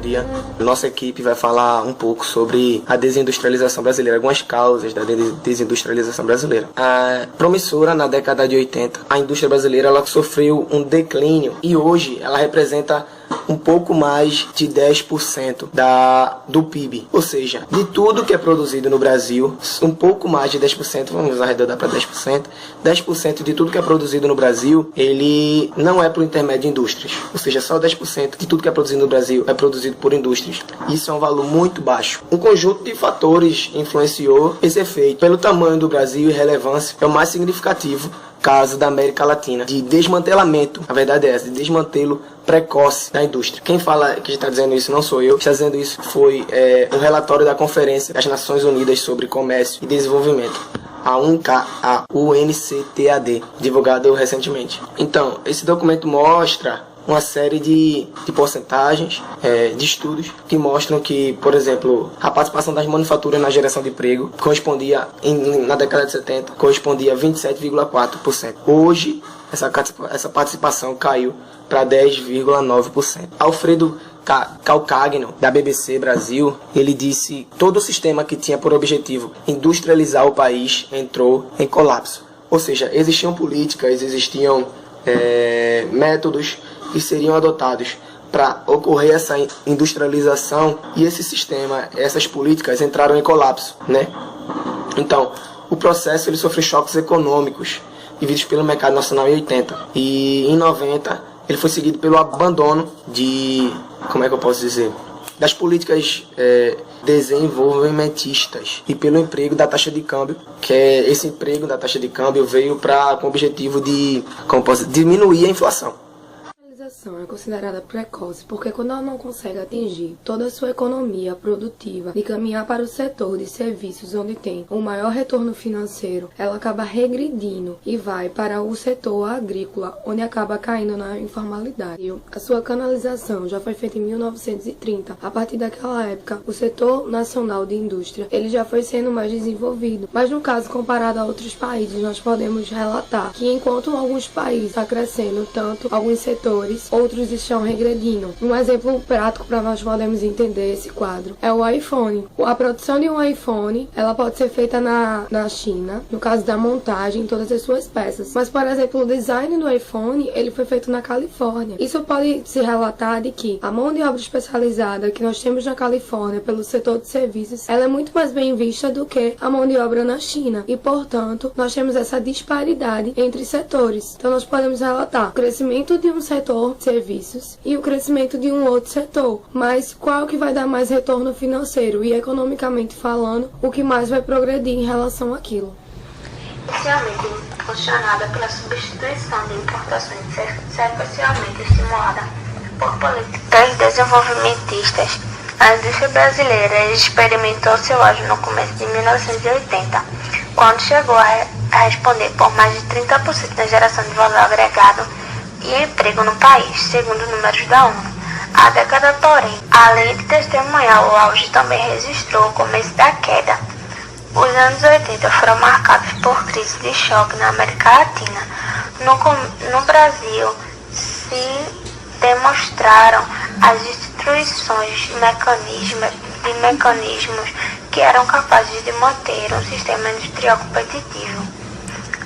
dia. Nossa equipe vai falar um pouco sobre a desindustrialização brasileira, algumas causas da desindustrialização brasileira. A promissora na década de 80, a indústria brasileira ela sofreu um declínio e hoje ela representa um pouco mais de 10% do PIB. Ou seja, de tudo que é produzido no Brasil, um pouco mais de 10%, vamos arredondar para 10%, 10% de tudo que é produzido no Brasil, ele não é por intermédio de indústrias. Ou seja, só 10% de tudo que é produzido no Brasil é produzido por indústrias. Isso é um valor muito baixo. Um conjunto de fatores influenciou esse efeito. Pelo tamanho do Brasil e relevância, é o mais significativo caso da América Latina, de desmantelamento, a verdade é essa, de desmantelo precoce da indústria. Quem fala que está dizendo isso não sou eu, está dizendo isso foi um relatório da Conferência das Nações Unidas sobre Comércio e Desenvolvimento, a UNCTAD, divulgado recentemente. Então, esse documento mostra uma série de porcentagens, de estudos que mostram que, por exemplo, a participação das manufaturas na geração de emprego correspondia, na década de 70, correspondia a 27,4%. Hoje, essa participação caiu para 10,9%. Alfredo Calcagno, da BBC Brasil, ele disse que todo o sistema que tinha por objetivo industrializar o país entrou em colapso. Ou seja, existiam políticas, existiam métodos que seriam adotados para ocorrer essa industrialização e esse sistema, essas políticas entraram em colapso, né? Então, o processo ele sofreu choques econômicos vividos pelo mercado nacional em 80 e em 90 ele foi seguido pelo abandono das políticas desenvolvimentistas e pelo emprego da taxa de câmbio, que esse emprego da taxa de câmbio veio com o objetivo de diminuir a inflação. A industrialização é considerada precoce porque quando ela não consegue atingir toda a sua economia produtiva e caminhar para o setor de serviços onde tem um maior retorno financeiro, ela acaba regredindo e vai para o setor agrícola, onde acaba caindo na informalidade. A sua canalização já foi feita em 1930. A partir daquela época, o setor nacional de indústria ele já foi sendo mais desenvolvido. Mas no caso, comparado a outros países, nós podemos relatar que enquanto alguns países está crescendo tanto, alguns setores, outros estão regredindo. Um exemplo prático para nós podermos entender esse quadro é o iPhone. A produção de um iPhone, ela pode ser feita na China, no caso da montagem, todas as suas peças. Mas, por exemplo, o design do iPhone, ele foi feito na Califórnia. Isso pode se relatar de que a mão de obra especializada que nós temos na Califórnia pelo setor de serviços, ela é muito mais bem vista do que a mão de obra na China. E, portanto, nós temos essa disparidade entre setores. Então, nós podemos relatar o crescimento de um setor de serviços e o crescimento de um outro setor. Mas qual que vai dar mais retorno financeiro e economicamente falando, o que mais vai progredir em relação àquilo? Inicialmente funcionada pela substituição de importações sequencialmente estimulada por políticas desenvolvimentistas, a indústria brasileira experimentou seu auge no começo de 1980, quando chegou a responder por mais de 30% da geração de valor agregado e emprego no país, segundo números da ONU. A década, porém, além de testemunhar o auge, também registrou o começo da queda. Os anos 80 foram marcados por crise de choque na América Latina. No Brasil, se demonstraram as instituições de mecanismos que eram capazes de manter um sistema industrial competitivo.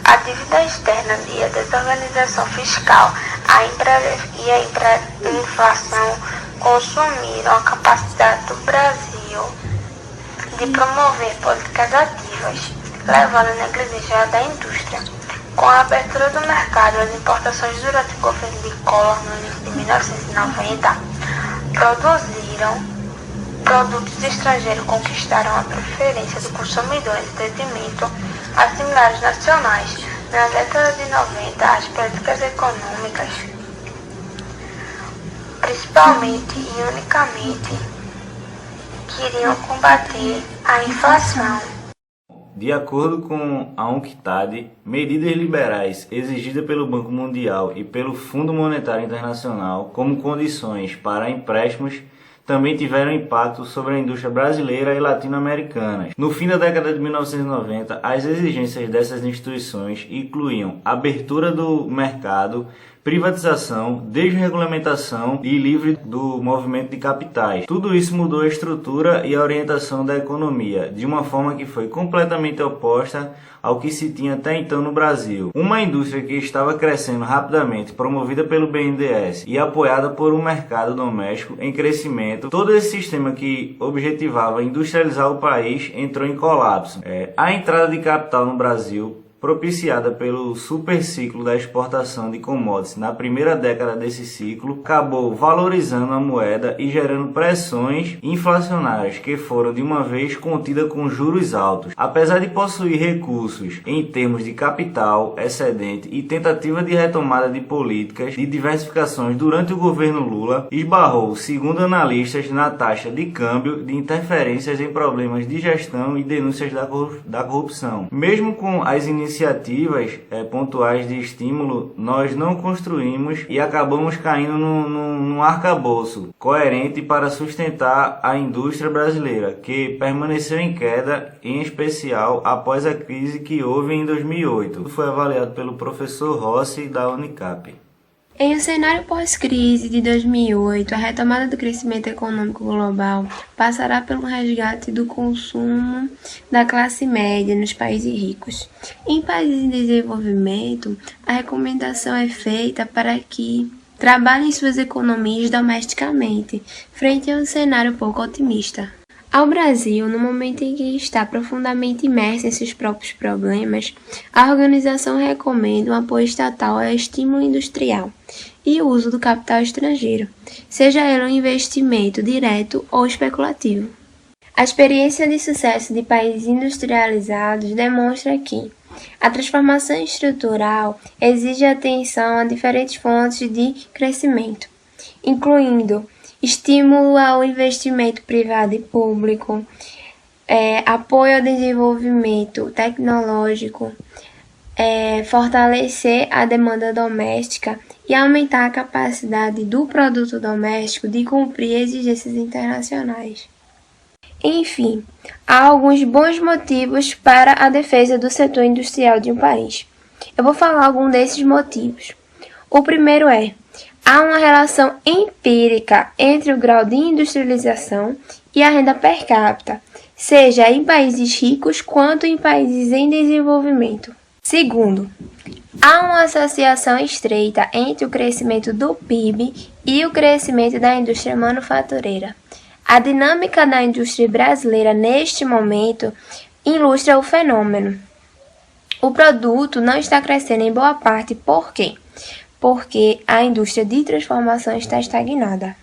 A dívida externa e a desorganização fiscal e a inflação consumiram a capacidade do Brasil de promover políticas ativas, levando à negligência da indústria. Com a abertura do mercado, as importações durante o governo de Collor no início de 1990 produtos estrangeiros conquistaram a preferência do consumidor em detrimento a similares nacionais. Na década de 90, as políticas econômicas, principalmente e unicamente, queriam combater a inflação. De acordo com a UNCTAD, medidas liberais exigidas pelo Banco Mundial e pelo Fundo Monetário Internacional como condições para empréstimos também tiveram impacto sobre a indústria brasileira e latino-americana. No fim da década de 1990, as exigências dessas instituições incluíam abertura do mercado, privatização, desregulamentação e livre do movimento de capitais. Tudo isso mudou a estrutura e a orientação da economia, de uma forma que foi completamente oposta ao que se tinha até então no Brasil. Uma indústria que estava crescendo rapidamente, promovida pelo BNDES e apoiada por um mercado doméstico em crescimento, todo esse sistema que objetivava industrializar o país entrou em colapso. A entrada de capital no Brasil, propiciada pelo superciclo da exportação de commodities na primeira década desse ciclo, acabou valorizando a moeda e gerando pressões inflacionárias que foram de uma vez contidas com juros altos. Apesar de possuir recursos em termos de capital excedente e tentativa de retomada de políticas de diversificações durante o governo Lula, esbarrou, segundo analistas, na taxa de câmbio, de interferências em problemas de gestão e denúncias da corrupção. Mesmo com as iniciativas pontuais de estímulo, nós não construímos e acabamos caindo num arcabouço coerente para sustentar a indústria brasileira, que permaneceu em queda, em especial após a crise que houve em 2008. Foi avaliado pelo professor Rossi, da Unicap. Em um cenário pós-crise de 2008, a retomada do crescimento econômico global passará pelo resgate do consumo da classe média nos países ricos. Em países em desenvolvimento, a recomendação é feita para que trabalhem suas economias domesticamente, frente a um cenário pouco otimista. Ao Brasil, no momento em que está profundamente imerso em seus próprios problemas, a organização recomenda um apoio estatal ao estímulo industrial e o uso do capital estrangeiro, seja ele um investimento direto ou especulativo. A experiência de sucesso de países industrializados demonstra que a transformação estrutural exige atenção a diferentes fontes de crescimento, incluindo estímulo ao investimento privado e público, apoio ao desenvolvimento tecnológico, fortalecer a demanda doméstica e aumentar a capacidade do produto doméstico de cumprir exigências internacionais. Enfim, há alguns bons motivos para a defesa do setor industrial de um país. Eu vou falar algum desses motivos. O primeiro é: há uma relação empírica entre o grau de industrialização e a renda per capita, seja em países ricos quanto em países em desenvolvimento. Segundo, há uma associação estreita entre o crescimento do PIB e o crescimento da indústria manufatureira. A dinâmica da indústria brasileira neste momento ilustra o fenômeno. O produto não está crescendo em boa parte. Por quê? Porque a indústria de transformação está estagnada.